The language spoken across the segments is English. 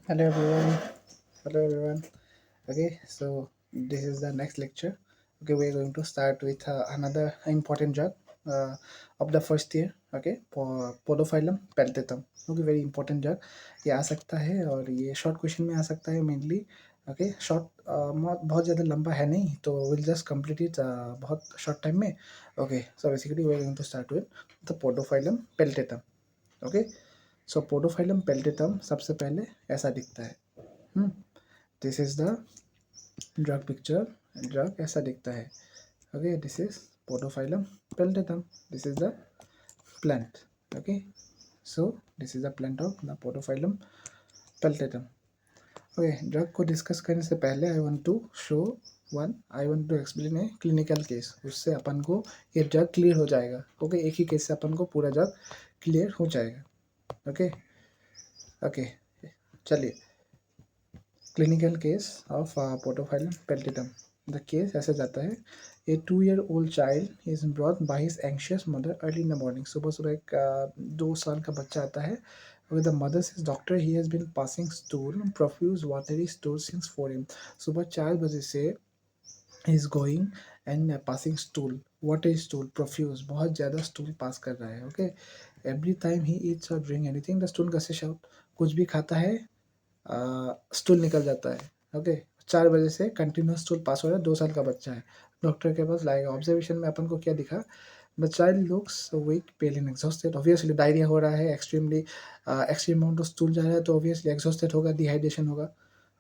Hello everyone. Hello everyone. Okay, so this is the next lecture. Okay, we're going to start with another important drug of the first year. Okay, Podophyllum Peltatum. Okay, very important drug. ये आ सकता है और ये short question में आ सकता है mainly. Okay, short बहुत ज़्यादा लंबा है नहीं, तो विल जस्ट कंप्लीट इट बहुत शॉर्ट टाइम में. Okay, so basically we are going to start with the Podophyllum Peltatum. Okay, so Podophyllum Peltatum सबसे पहले ऐसा दिखता है. This is the drug picture. Drug ऐसा दिखता है. Okay, this is podophyllum peltatum. This is the plant. Okay, so this is the plant of the podophyllum peltatum. Okay, drug को discuss करने से पहले I want to show I want to explain a clinical case. उससे अपन को ये drug clear हो जाएगा. ओके, एक ही केस से अपन को पूरा ड्रग क्लियर हो जाएगा. ओके ओके, चलिए. Clinical case of podophyllum peltatum. The case ऐसे जाता है. A 2-year-old child is brought by his anxious mother early in the morning. सुबह सुबह एक 2 साल का बच्चा आता है. With the mother says, doctor, he has been passing stool, profuse watery stool since 4 a.m. सुबह 4 बजे से he is going and passing stool, watery stool, profuse, बहुत ज़्यादा stool पास कर रहा है. Okay, every time he eats or drink anything, the stool gushes out. कुछ भी खाता है, स्टूल निकल जाता है. ओके, 4 बजे से कंटिन्यूस स्टूल पास हो रहा है. 2 साल का बच्चा है. डॉक्टर के पास लाएगा. ऑब्जर्वेशन में अपन को क्या दिखा? The child looks weak, pale and exhausted. Obviously diarrhoea हो रहा है, extremely extreme amount of stool जा रहा है, तो ऑब्वियसली एग्जॉस्टेड होगा, डिहाइड्रेशन होगा.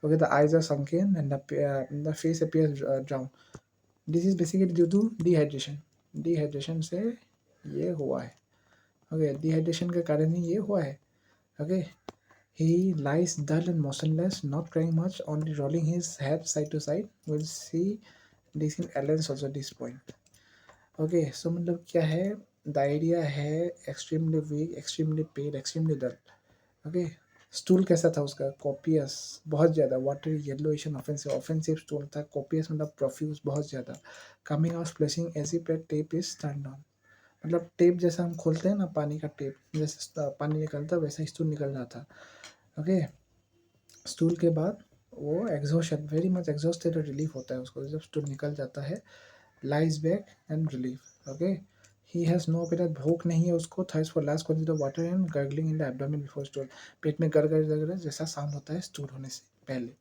Okay, the eyes are sunken and the face appears drawn. This is basically due to dehydration. Dehydration से ये हुआ है. ओके, डिहाइड्रेशन के कारण ही ये हुआ है. Okay, he lies dull and motionless, not crying much, only rolling his head side to side. We'll see this in Allen's also this point. Okay, so मतलब क्या है? डायरिया है, extremely weak, extremely pale, extremely dull. Okay, stool कैसा था उसका? Copious, बहुत ज़्यादा. Watery, yellowish and offensive. Offensive stool था. कॉपियस मतलब प्रोफ्यूज, बहुत ज़्यादा. Coming out splashing as if that tap is turned on. मतलब टेप जैसा हम खोलते हैं ना, पानी का टेप जैसे पानी निकलता है, वैसा स्टूल निकल रहा था. ओके, स्टूल के बाद वो एग्जॉशन, वेरी मच एग्जॉस्टेड और रिलीफ होता है उसको जब स्टूल निकल जाता है. Lies back and relief. Okay, he has no appetite. भूख नहीं है उसको. Thirst for last quantity of water and gurgling in the abdomen before stool. पेट में गरगर जैसा साउंड होता है स्टूल होने से पहले.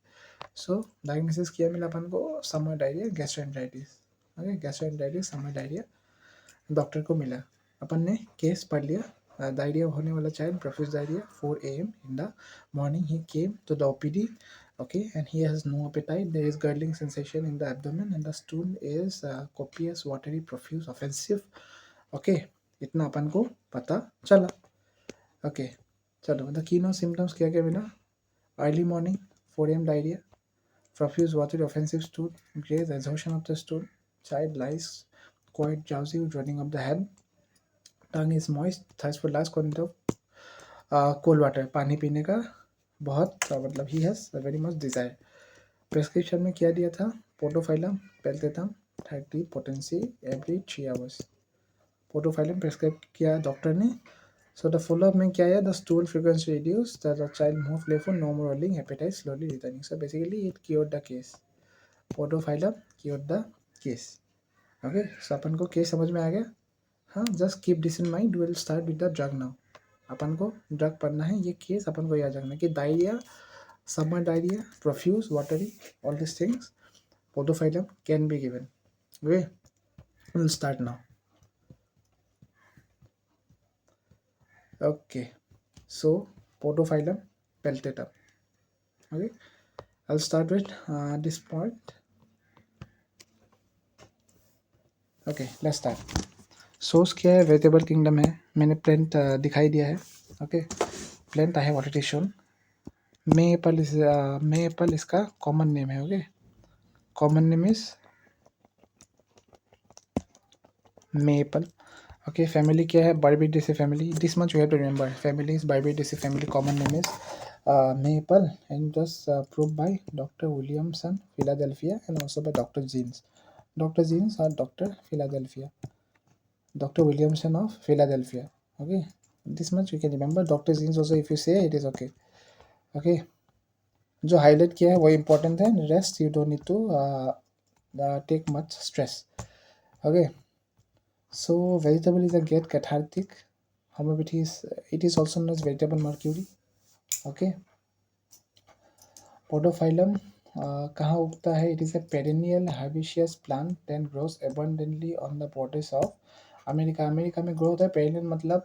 सो डायग्नोसिस किया मिला अपन को summer diarrhoea, gastroenteritis. Okay, gastroenteritis, summer diarrhoea doctor को मिला. अपन ने केस पढ़ लिया. डायरिया होने वाला child, profuse diarrhoea, 4 a.m. in the morning he came to the OPD. Okay, and he has no appetite. There is gurgling sensation in the abdomen and the stool is copious, watery, profuse, offensive. Okay, इतना अपन को पता चला. Okay, चलो. The keynote symptoms क्या क्या मिला? Early morning, 4 a.m. diarrhea, profuse, watery, offensive stool, great exhaustion of the stool, child lies quite drowsy, running up the head, tongue is moist, thirst for large quantity of cold water. पानी पीने का बहुत मतलब he has very much desire. Prescription में क्या दिया था? Podophyllum peltatum 30 potency every 3 hours. Podophyllum prescribe किया डॉक्टर ने. सो द फॉलोअप में क्या है? The stool frequency reduce, the child move playful, no more rolling, appetite slowly returning. So basically it cured the case. Podophyllum cured the case. Okay, so अपन को case समझ में आ गया. हाँ, just keep this in mind. Will start with the drug now. अपन को drug पढ़ना है. ये केस अपन को याद रखना है कि diarrhoea, summer diarrhoea, profuse, watery, all this things, podophyllum can be given. Okay, will start now. Okay, so podophyllum peltatum. Okay, I will start with this point. Okay, let's start. Source क्या है? Vegetable kingdom है. मैंने plant दिखाई दिया है. Okay, plant I have already shown. May apple इसका common name है. Okay, common name is may apple. Okay, family क्या है? Berberidaceae family. This much you have to remember. Family is berberidaceae family. Common name is may apple and just prove by doctor Williamson, Philadelphia, and also by doctor Jeanes. Doctor Jeanes और doctor Philadelphia. Dr. Williamson of Philadelphia. Okay, this much you can remember. Dr. Jeans also, if you say it is okay. Okay, जो highlight किया है वो important है, rest you don't need to take much stress. Okay, so vegetable is a great cathartic. Homeopathy is, it is also known as vegetable mercury. Okay, Podophyllum कहाँ उगता है? It is a perennial herbaceous plant that grows abundantly on the borders of America. America में grow होता है. Perennial मतलब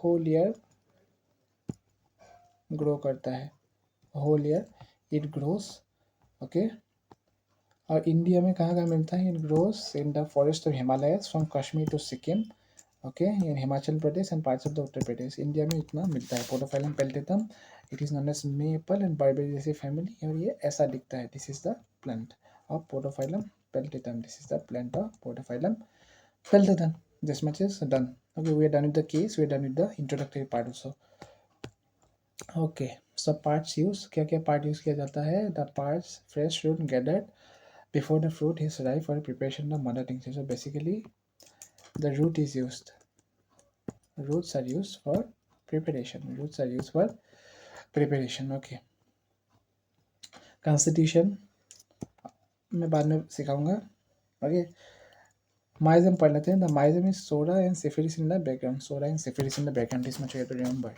whole year grow करता है, whole year it grows. Okay, और इंडिया में कहाँ कहाँ मिलता है? It grows in the forest of Himalayas from Kashmir to Sikkim. Okay, in Himachal Pradesh and parts of the Uttar Pradesh. India में इतना मिलता है. Podophyllum peltatum, it is known as maple and berberidaceae family, और ये ऐसा दिखता है. This is the plant of podophyllum peltatum. This is the plant of podophyllum peltatum. This much is done. Okay, we are done with the case, we are done with the introductory part also. Okay, सब parts use, क्या क्या part use किया जाता है? The parts fresh root gathered before the fruit is ripe for preparation of mother tincture. So basically the root is used, roots are used for preparation, roots are used for preparation. Okay, constitution मैं बाद में सिखाऊंगा. Okay, miasm पढ़ लेते हैं. The miasm is psora and syphilis in the background. Psora and syphilis in the background, this much you have to remember.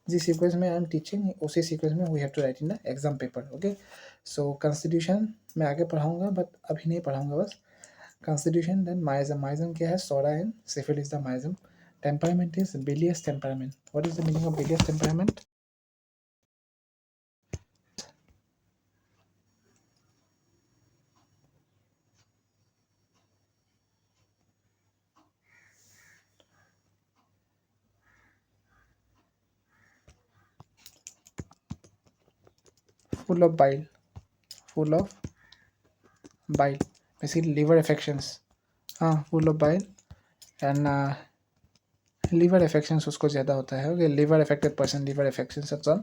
जिस sequence में I am teaching उसी सीक्वेंस में we have to write in the exam paper. Okay, so constitution मैं आगे पढ़ाऊंगा but अभी नहीं पढ़ाऊंगा बस. Constitution, then miasm. Miasm क्या है? Soda and syphilis is the miasm. Temperament is bilious temperament. What is the meaning of bilious temperament? Full of bile. Full of bile. Basically liver affections. Full of bile and liver affections उसको ज़्यादा होता है. Okay, liver affected person, liver affections and so on.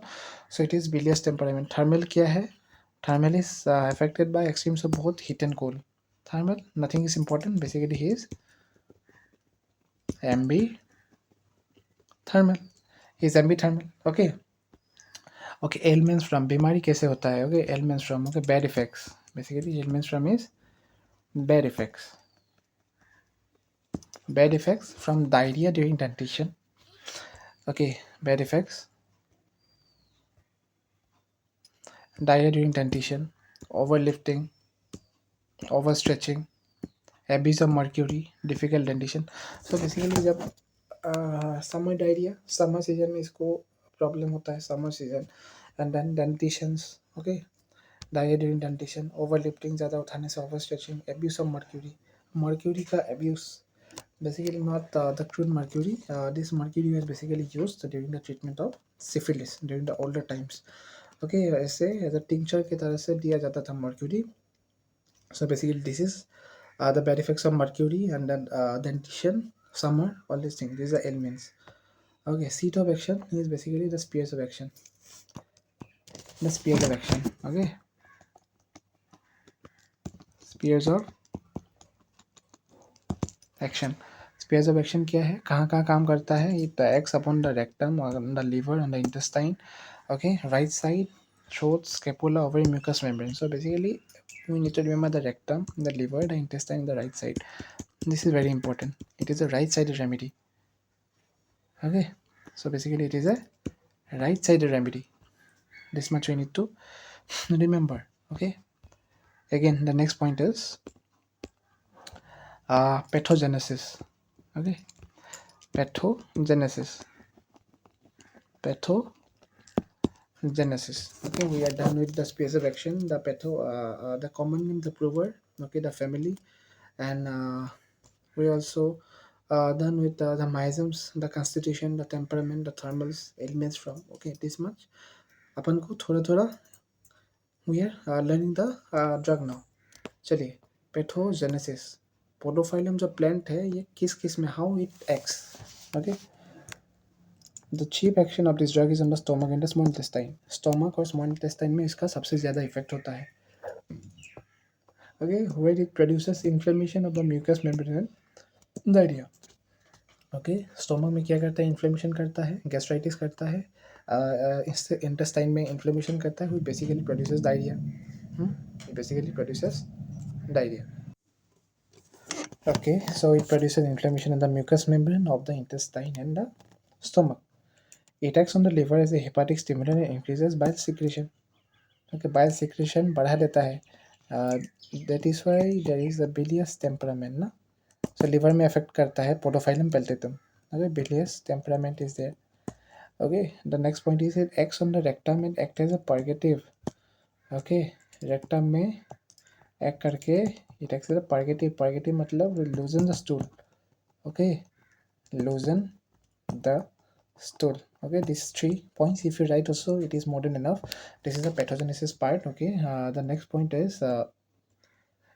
So it is bilious temperament. Thermal क्या है? Thermal is affected by extremes of both heat and cold. Thermal, nothing is important. Basically he is ambithermal. He is ambithermal. Okay. Okay, ailments from, बीमारी कैसे होता है? Okay, ailments from. Okay, bad effects. Basically ailments from is bad effects. Bad effects from diarrhoea during dentition. Okay, bad effects diarrhoea during dentition, overlifting, overstretching, abuse of mercury, difficult dentition. So basically जब summer diarrhoea, summer season में इसको problem होता है, summer season. And then dentitions. Okay, diarrhoea during dentition, overlifting ज़्यादा उठाने से, overstretching, abuse of mercury. Mercury का abuse, basically not the crude mercury. This mercury was basically used during the treatment of syphilis during the older times. Okay, ऐसे as a tincture की तरह से दिया जाता था mercury. So basically this is the bad effects of mercury and then dentition, summer, all these things. These are elements. Okay, seat of action is basically the spheres of action. The spheres of action. Okay, spheres of action. Spheres of action क्या है? कहाँ कहाँ काम करता है? It acts upon the rectum, on the liver, on the intestine. Okay, right side, throat, scapula, ovary, mucous membrane. So basically we need to remember the rectum, the liver, the intestine, the right side. This is very important. It is a right-sided remedy. Okay, so basically it is a right-sided remedy. This much we need to remember. Okay, again the next point is pathogenesis. Okay, pathogenesis. Pathogenesis. Okay, we are done with the space of action. The the common name, the prover. Okay, the family, and we also done with the miasms, the constitution, the temperament, the thermals, elements from. Okay, this much. अपन को थोड़ा थोड़ा we are learning the drug now. चलिए, pathogenesis. Podophyllum जो plant है ये किस किस में, how it acts. Okay, the chief action of this drug is on the stomach and the small intestine. Stomach और स्मॉल इंटेस्टाइन में इसका सबसे ज़्यादा इफेक्ट होता है. Okay, where it produces inflammation of the mucous membrane and diarrhoea. Okay, stomach में क्या करता है? इन्फ्लेमेशन करता है, गैस्ट्राइटिस करता है, इंटेस्टाइन में इन्फ्लेमेशन करता है, basically produces diarrhoea, basically produces diarrhea. Okay, so it produces inflammation in the mucous membrane of the intestine and the stomach. It acts on the liver as a hepatic stimulant and increases bile secretion. Okay, bile secretion बढ़ा देता है. That is why there is a bilious temperament ना. So liver में affect करता है Podophyllum Peltatum. Okay, bilious temperament is there. Okay, the next point is it acts on the rectum and acts as a purgative. Okay, rectum में act करके it acts as a purgative मतलब loosen the stool. Okay, loosen the stool. Okay, these 3 points if you write also it is more than enough. This is the pathogenesis part. Okay, the next point is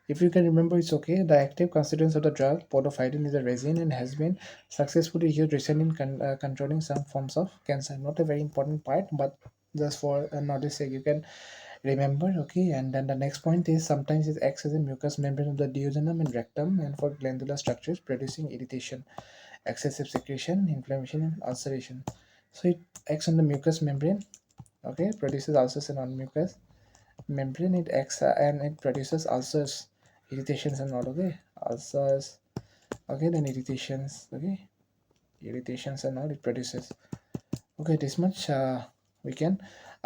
if you can remember, it's okay. The active constituents of the drug podophyllin is a resin and has been successfully used recently in controlling some forms of cancer. Not a very important part, but just for knowledge sake, you can remember. Okay, and then the next point is sometimes it acts as a mucous membrane of the duodenum and rectum, and for glandular structures producing irritation, excessive secretion, inflammation, and ulceration. So it acts on the mucous membrane. Okay, produces ulcers and on mucous membrane. It acts and it produces ulcers, irritations, and all. Okay, ulcers. Okay, then irritations. Okay, irritations and all it produces. Okay, this much we can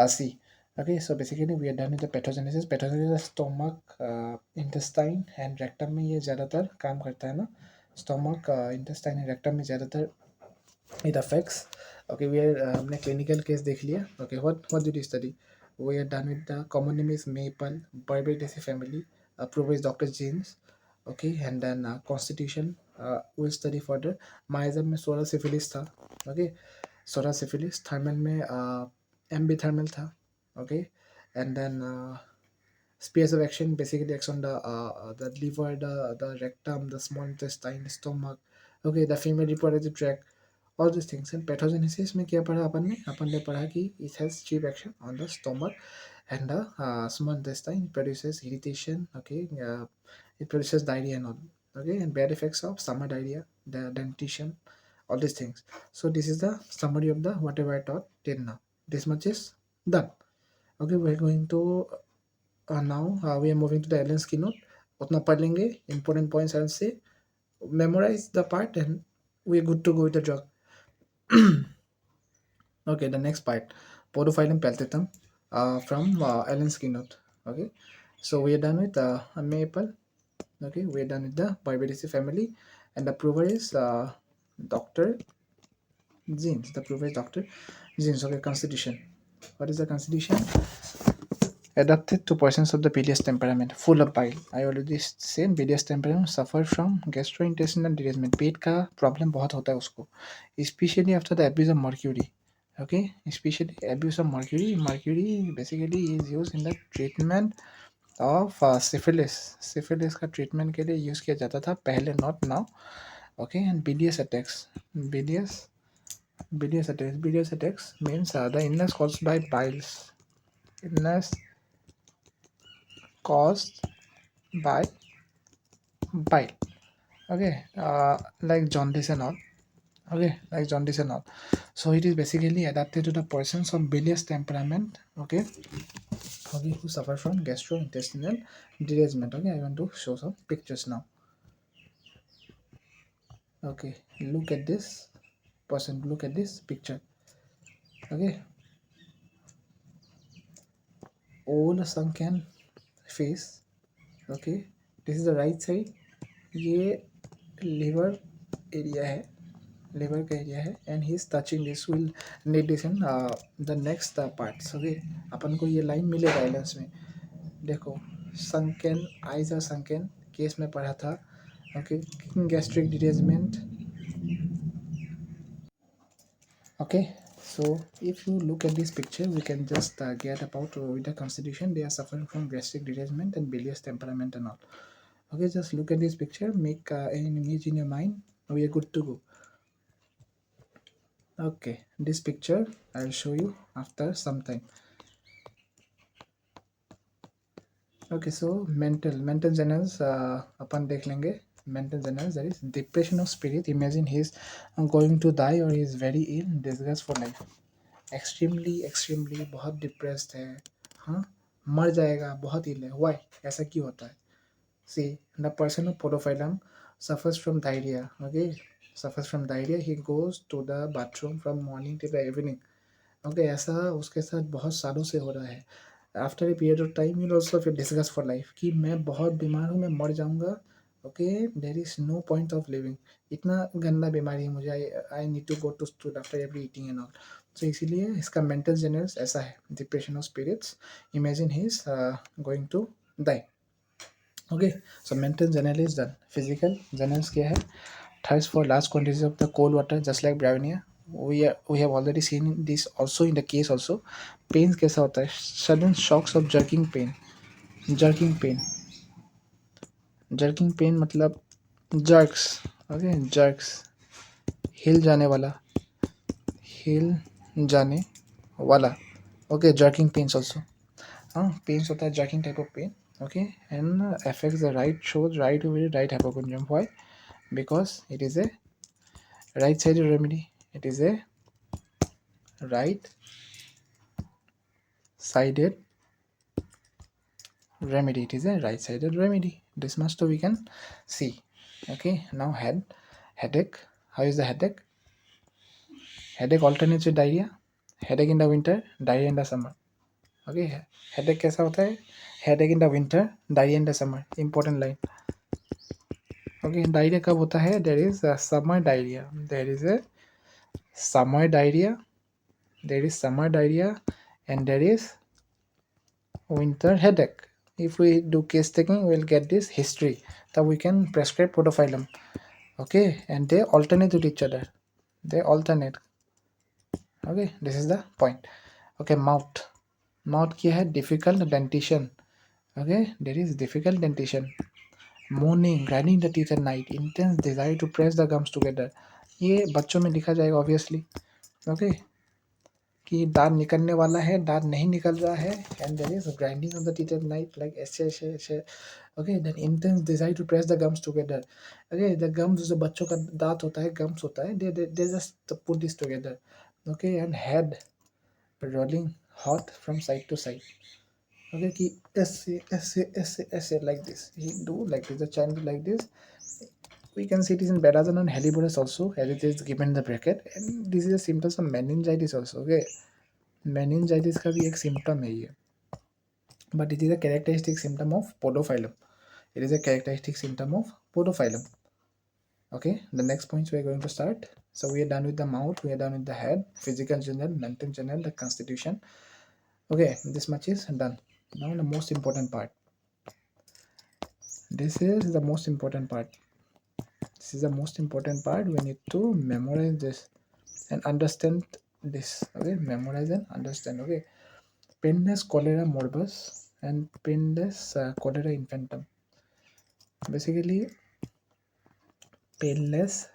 see. Okay, so basically we are done with the pathogenesis. Pathogenesis stomach, intestine and rectum में ये ज़्यादातर काम करता है ना. Stomach, intestine and rectum में ज़्यादातर it affects. Okay, we are हमने clinical case देख लिया. Okay, what did you study? We are done with the common name is maple, Boericke family. Approval is Dr. James. Okay, and then constitution we'll study further. Myasm में सोलह syphilis था. Okay, सोलह syphilis. Thermal में MB thermal था. Okay, and then spheres of action basically acts on the liver, the rectum, the small intestine, the stomach. Okay, the female reproductive tract, all these things. And pathogenesis में क्या पढ़ा अपन ने पढ़ा कि it has chief action on the stomach and the small intestine. It produces irritation. Okay, it produces diarrhea and all. Okay, and bad effects of summer diarrhea, the dentition, all these things. So this is the summary of the whatever I taught till now. This much is done. Okay, we're going to now we are moving to the Allen's keynote. उतना पढ़ लेंगे, important points I'll say, memorize the part and we're good to go with the drug. Okay, the next part, Podophyllum Peltatum from Allen's keynote. Okay, so we are done with maple. Okay, we are done with the BHMS family, and the prover is Dr. James. The prover is Dr. James. Okay, constitution. What is the constitution? Adapted to persons of the bilious temperament, full of bile. I already said bilious temperament suffer from gastrointestinal derangement. पेट का problem बहुत होता है उसको, especially after the abuse of mercury. Okay, especially abuse of mercury. Mercury basically is used in the treatment of syphilis. Syphilis का treatment के लिए use किया जाता था पहले, not now. Okay, and bilious attacks. Bilious attacks means the illness caused by biles. Illness caused by bile. Okay, like jaundice and all. Okay, like jaundice and all. So it is basically adapted to the persons of bilious temperament. Okay, who suffer from gastrointestinal derangement. Okay, I want to show some pictures now. Okay, look at this person. Look at this picture. Okay, old sunken face. Okay, this is the right side. ये liver area है, liver का area है, and he is touching this. Will need this in the next parts. Okay, अपन को ये line मिलेगा आइलेंस में. देखो, sunken eyes are sunken. Case में पढ़ा था. Okay, gastric derangement. Okay, so if you look at this picture, we can just get about with the constitution. They are suffering from gastric derangement and bilious temperament and all. Okay, just look at this picture, make an image in your mind. We are good to go. Okay, this picture I'll show you after some time. Okay, so mental journals अपन देख लेंगे. Mental journals, that is depression of spirit. Imagine he is going to die or he is very ill, disgust for life. Extremely extremely बहुत depressed है, हाँ, मर जाएगा, बहुत इल है, Y, ऐसा क्यों होता है? See, the person of podophyllum suffers from diarrhea, okay, suffers from diarrhea, he goes to the bathroom from morning till the evening, okay, ऐसा उसके साथ बहुत सालों से हो रहा है। After a period of time you also feel disgust for life कि मैं बहुत बीमार हूँ, मैं मर जाऊँगा, okay, there is no point of living, इतना गंदा बीमारी है मुझे, I need to go to stool after every eating and all. तो इसीलिए इसका मेंटल जेनरस ऐसा है, depression of spirits, imagine he is going to die, okay. So mental general is done. Physical generals क्या है? Thirst for large quantities of the cold water, just like brownia. We have already seen this also in the case also. Pains कैसा होता है? Sudden shocks of jerking pain. Jerking pain. Jerking pain मतलब jerks. Okay, jerks. हिल जाने वाला. हिल जाने वाला. Okay, jerking pains also. हाँ, pains होता है jerking type of pain. Okay, and affects the right shoulder, right over right hypochondrium. Why? Because it is a right-sided remedy. It is a right-sided remedy. It is a right-sided remedy. This much we can see. Okay, now headache. How is the headache? Headache alternates with diarrhea. Headache in the winter, diarrhea in the summer. Okay, headache कैसा होता है? Headache in the winter, diarrhea in the summer. Important line. Okay, diarrhea कब होता है? There is a summer diarrhea. There is a summer diarrhea. There is summer diarrhea, and there is winter headache. If we do case taking, we'll get this history. So we can prescribe podophyllum. Okay, and they alternate with each other. They alternate. Okay, this is the point. Okay, mouth. Mouth क्या है? Difficult dentition. Okay, there is difficult dentition. Moaning, grinding the teeth at night, intense desire to press the gums together. ये बच्चों में लिखा जाएगा obviously. Okay, कि दांत निकलने वाला है, दांत नहीं निकल रहा है, and there is grinding of the teeth at night, like ऐसे ऐसे ऐसे. Okay, then intense desire to press the gums together. Okay, the gums जो बच्चों का दांत होता है, gums होता है, they just put this together. Okay, and head rolling hot from side to side. Okay, कि ऐसे ऐसे ऐसे ऐसे like this, he do like this, the child do like this. We can see it is in Bedazan and Helleborus also, as it is given in the bracket, and this is a symptoms of meningitis also. Okay, meningitis का भी एक symptom है ये, but it is a characteristic symptom of podophyllum. It is a characteristic symptom of podophyllum. Okay, the next points we are going to start. So we are done with the mouth, we are done with the head, physical general, mental general, the constitution. Okay, this much is done. Now the most important part. This is the most important part. This is the most important part. We need to memorize this and understand this. Okay, memorize and understand. Okay, painless cholera morbus and painless cholera infantum. Basically, painless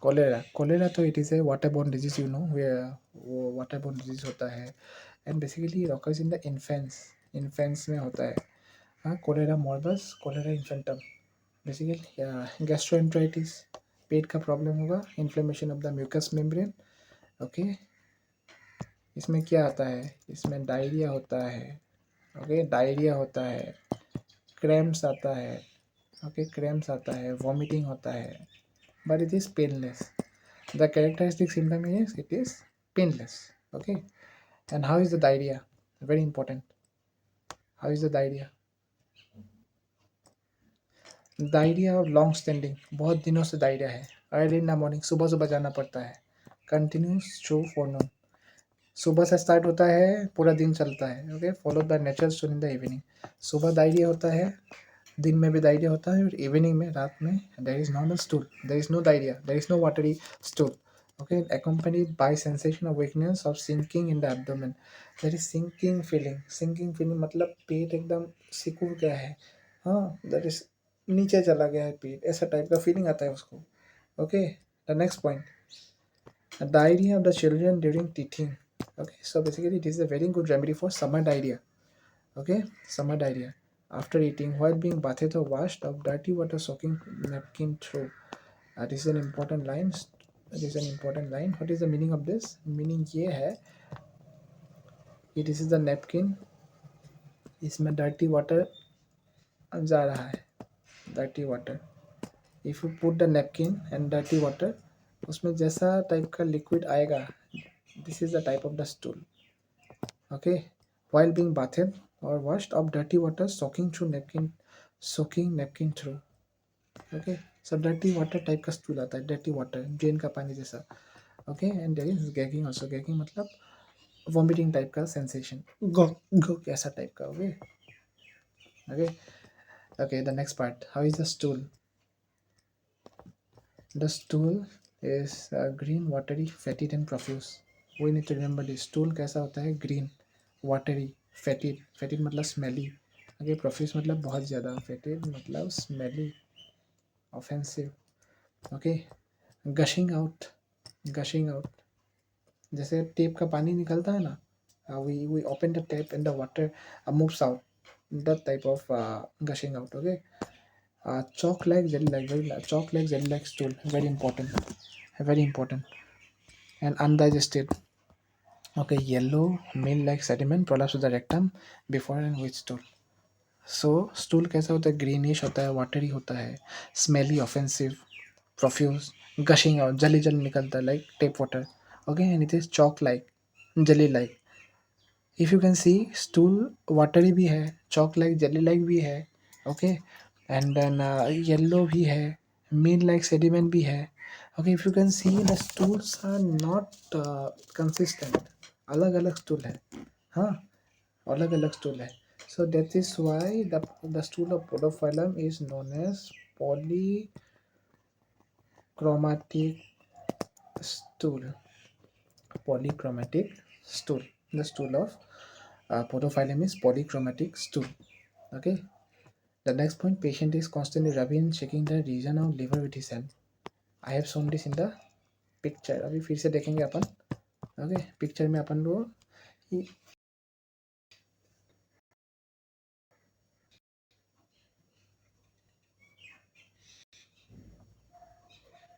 cholera तो it is a waterborne disease, you know, where waterborne disease होता है, and basically it occurs in the infants में होता है. हाँ, cholera morbus, cholera infantum. Basically gastroenteritis, पेट का problem होगा, inflammation of the mucous membrane. Okay, इसमें क्या आता है? इसमें डायरिया होता है. ओके, डायरिया होता है, क्रैम्प्स आता है. ओके, क्रैम्प्स आता है, वॉमिटिंग होता है, but it is painless. The characteristic symptom is it is painless. Okay, and how is the diarrhea? Very important. How is the diarrhea? Diarrhoea और लॉन्ग स्टैंडिंग, बहुत दिनों से डायरिया है. अर्ली इन द मॉर्निंग, सुबह सुबह जाना पड़ता है. कंटिन्यूस थ्रू फोरनून, सुबह से स्टार्ट होता है, पूरा दिन चलता है. Okay, followed by natural stool in the evening. सुबह डायरिया होता है, दिन में भी डायरिया होता है, और इवनिंग में, रात में, there is normal stool, there is no diarrhoea, there is no watery stool. Okay, accompanied by sensation of weakness or sinking in the abdomen. There is sinking feeling. Sinking feeling मतलब पेट एकदम सिकुड़ गया है. हाँ, that is नीचे चला गया है पेट, ऐसा टाइप का फीलिंग आता है उसको. Okay, the next point, diarrhea of the children during teething. Okay, so basically it is a very good remedy for summer diarrhea. Okay, summer diarrhea after eating, while being bathed or washed, of dirty water soaking napkin through. That is an important line. It is an important line. What is the meaning of this? Meaning ये है ये this is the napkin, इसमें dirty water जा रहा है, dirty water. If you put the napkin and dirty water, उसमें जैसा type का लिक्विड आएगा, this is the type of the stool. Okay, while being bathed or washed of dirty water soaking napkin through। Okay, so dirty water type का stool आता है, dirty water, drain का पानी जैसा। Okay, and there is gagging also, gagging मतलब vomiting type का sensation, go go ऐसा टाइप का। Okay okay okay, the next part, how is the stool? The stool is green, watery, fetid and profuse. We need to remember this. Stool कैसा होता है? Green, watery, फेटिड, फेटिड मतलब smelly. Okay, profuse मतलब बहुत ज़्यादा, फेटिड मतलब smelly, offensive. Okay, gushing out, gushing out जैसे tap का पानी निकलता है ना, we open the tap and the water moves out, that type of gushing out. Okay, chalk like jelly like, very chalk like jelly like stool, very important, very important, and undigested। Okay, yellow meal like sediment prolapse of the rectum before and with stool। So stool कैसा होता है? Greenish होता है, watery होता है, smelly, offensive, profuse, gushing out, जली जल निकलता है like tap water. Okay, and it is chalk like, jelly like. If you can see, stool watery भी है, चॉक लाइक, जेली लाइक भी है। ओके, एंड देन येल्लो भी है, मीन लाइक सेडिमेंट भी है। Okay, if you can see the stools are not consistent, अलग अलग स्टूल है, हाँ, अलग अलग स्टूल है। So that is why the stool of podophyllum is known as polychromatic stool, polychromatic stool। The stool of Podophyllum is polychromatic stool। Okay, the next point, patient is constantly rubbing checking the region of liver with his hand। I have shown this in the picture, अभी फिर से देखेंगे अपन। Okay, picture में अपन लोग,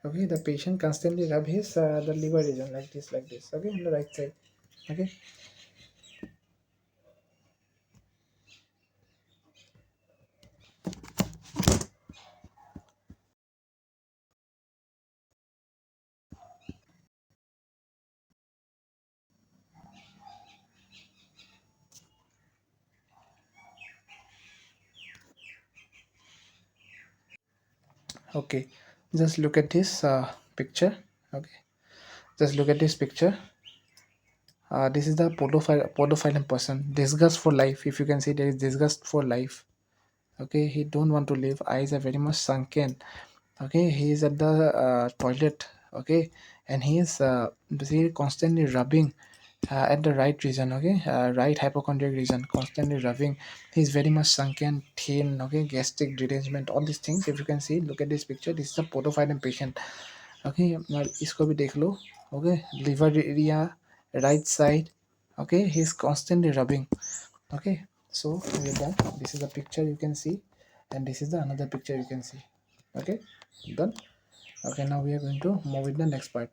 okay, the patient constantly rub his the liver region like this, okay, on the right side। okay, okay, just look at this picture। Okay, just look at this picture। This is the podophylum person, disgust for life. If you can see, there is disgust for life। Okay, he don't want to live, eyes are very much sunken। Okay, he is at the toilet। Okay, and he is basically constantly rubbing at the right region। Okay, right hypochondriac region, constantly rubbing, he is very much sunken, thin। Okay, gastric derangement, all these things if you can see, look at this picture, this is a podophyllum patient। Okay, इसको भी देख लो। Okay, liver area, right side। Okay, he is constantly rubbing। Okay, so we are done, this is the picture you can see, and this is the another picture you can see। Okay, done। Okay, now we are going to move with the next part।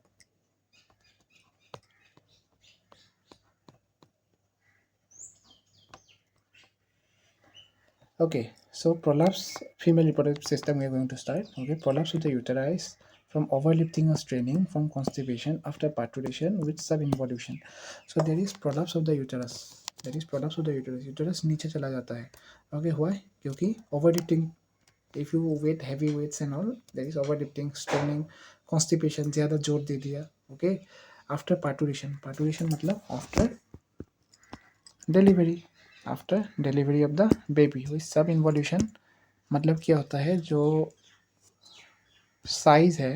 Okay, so prolapse, female reproductive system we are going to start। Okay, prolapse of the uterus from overlifting or straining, from constipation after parturition with subinvolution। So there is prolapse of the uterus, there is prolapse of the uterus, uterus नीचे चला जाता है। Okay, why? क्योंकि overlifting, if you weight heavy weights and all, there is overlifting, straining, constipation, ज़्यादा जोर दे दिया। Okay, after parturition, parturition मतलब after delivery, after delivery of the baby हुई सब इन्वोल्यूशन। मतलब क्या होता है, जो साइज है,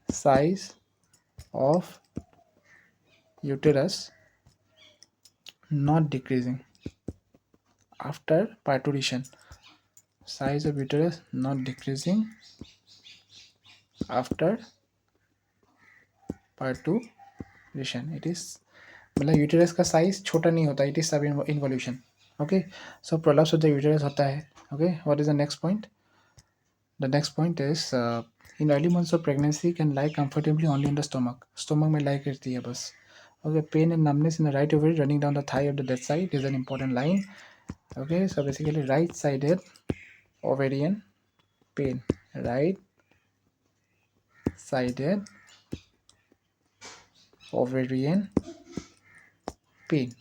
size of uterus not decreasing after parturition, size of uterus not decreasing after parturition. It is मतलब यूटेरस का साइज छोटा नहीं होता, it is subinvolution. Okay, so prolapse of the uterus होता है। Okay, what is the next point? The next point is in early months of pregnancy can lie comfortably only in the stomach। Stomach में lie करती है बस। Okay, pain and numbness in the right ovary running down the thigh of the dead side is an important line. Okay, so basically right sided ovarian pain, right sided ovarian pain.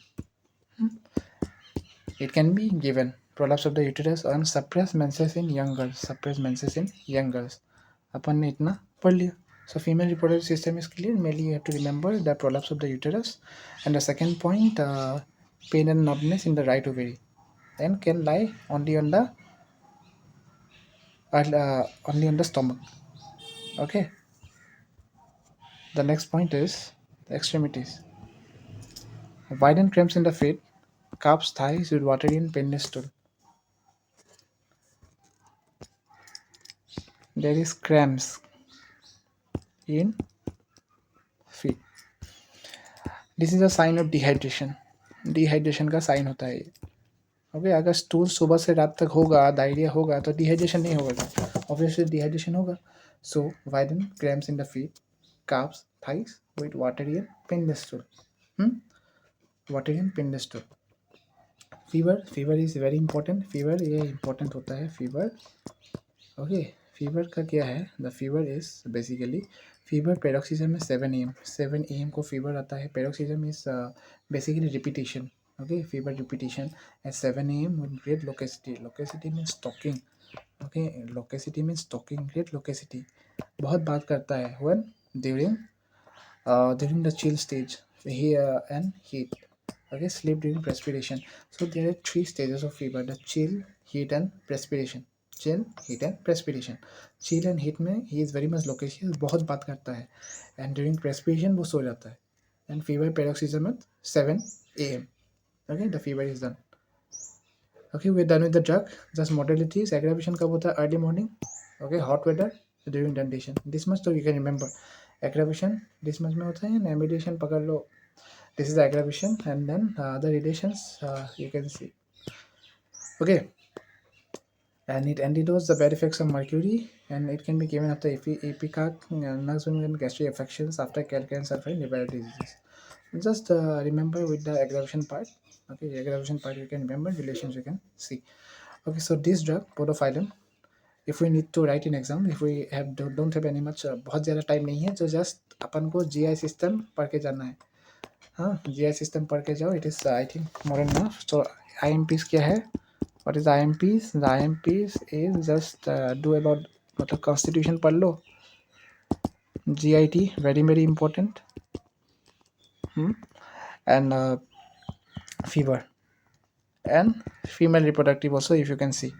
It can be given prolapse of the uterus and suppressed menses in young girls. Suppressed menses in young girls. अपन ने इतना पढ़ लिया. So female reproductive system is clear. Mainly you have to remember the prolapse of the uterus, and the second point, pain and numbness in the right ovary, and can lie only on the stomach. Okay. The next point is the extremities. Widen cramps in the feet, calves, thighs with watery and painless stool. There is cramps in feet. This is a sign of dehydration. Dehydration का sign होता है ये. Okay, अगर stool सुबह से रात तक होगा, डायरिया होगा, तो डिहाइड्रेशन नहीं होगा. ऑब्वियसली डिहाइड्रेशन होगा. So widen cramps in the feet, calves, thighs with watery and painless stool. Watery and painless stool. Fever is very important. Fever ये इंपॉर्टेंट होता है. फीवर, ओके, फीवर का क्या है? The fever is basically fever paroxysm में 7 AM. 7 AM को फीवर आता है. Paroxysm is basically repetition. Okay, fever repetition at 7 AM with great loquacity. Loquacity means talking. Okay, loquacity means talking. Great loquacity बहुत बात करता है. When during the chill stage here and heat. Okay, sleep during perspiration. So there are 3 stages of fever: the chill, heat and perspiration. Chill, heat and perspiration. Chill and heat में he is very much loquacious, बहुत बात करता है, and during perspiration वो सो जाता है. And fever paroxysm at 7 AM. Okay, the fever is done. Okay, we're done with the drug. Just modalities. Aggravation कब होता है? Early morning. Okay, hot weather during dentition. This much तो you can remember. Aggravation this much में होता है. And amelioration पकड़ लो. This is the aggravation, and then the relations you can see. Okay, and it antidotes the bad effects of mercury, and it can be given after epicarc, and gastric affections, after calcium sulfide and liver diseases. Just remember with the aggravation part. Okay, the aggravation part you can remember, relations you can see. Okay, so this drug podophyllum, if we need to write in exam, if we don't have any much बहुत ज़्यादा time नहीं है, तो just अपन को GI system पढ़ के जाना है. हाँ, GI सिस्टम पढ़ के जाओ. It is I think more an enough. So IMPs क्या है? What is the IMPs? The IMPs is just do about मतलब constitution पढ़ लो. GIT very important. And fever and female reproductive also, if you can see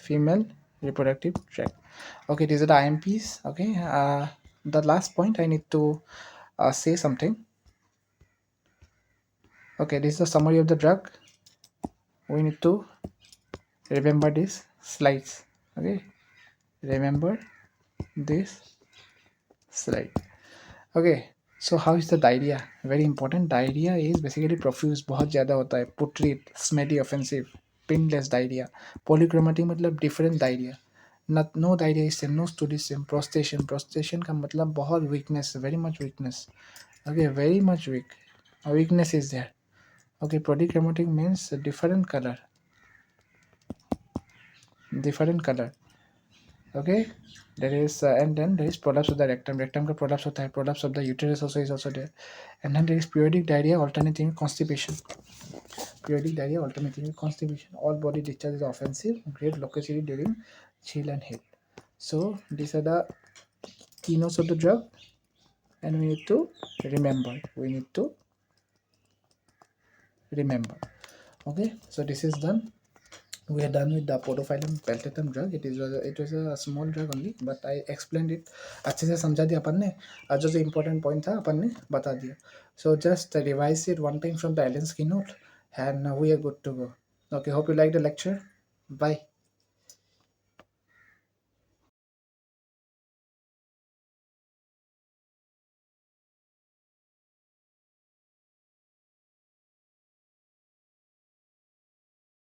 female reproductive tract. Okay, these are the IMPs. Okay, the last point I need to say something. Okay, this is the summary of the drug. We need to remember these slides. Okay, remember this slide. Okay, so how is the diarrhea? Very important. Diarrhea is basically profuse, बहुत ज़्यादा होता है. Putrid, smelly, offensive, painless diarrhea. Polychromatic मतलब different diarrhea. No diarrhea is same, no stool is same. Prostration का मतलब बहुत weakness, very much weakness. Okay, very much weak. Weakness is there. Okay, polychromatic means different color. Okay, there is and then there is prolapse of the rectum. Rectum का prolapse होता है. Prolapse of the uterus also is also there. And then there is periodic diarrhea alternating with constipation. Periodic diarrhea alternating with constipation. All body discharge is offensive. Great loquacity during chill and heat. So these are the keynotes of the drug, and we need to remember. Okay, so this is done. We are done with the Podophyllum Peltatum drug. It was a small drug only, but I explained it. अच्छे से समझा दिया अपन ने. जो important point था अपन ने बता दिया. So just revise it one time from the Allen's keynote, and we are good to go. Okay, hope you like the lecture. Bye.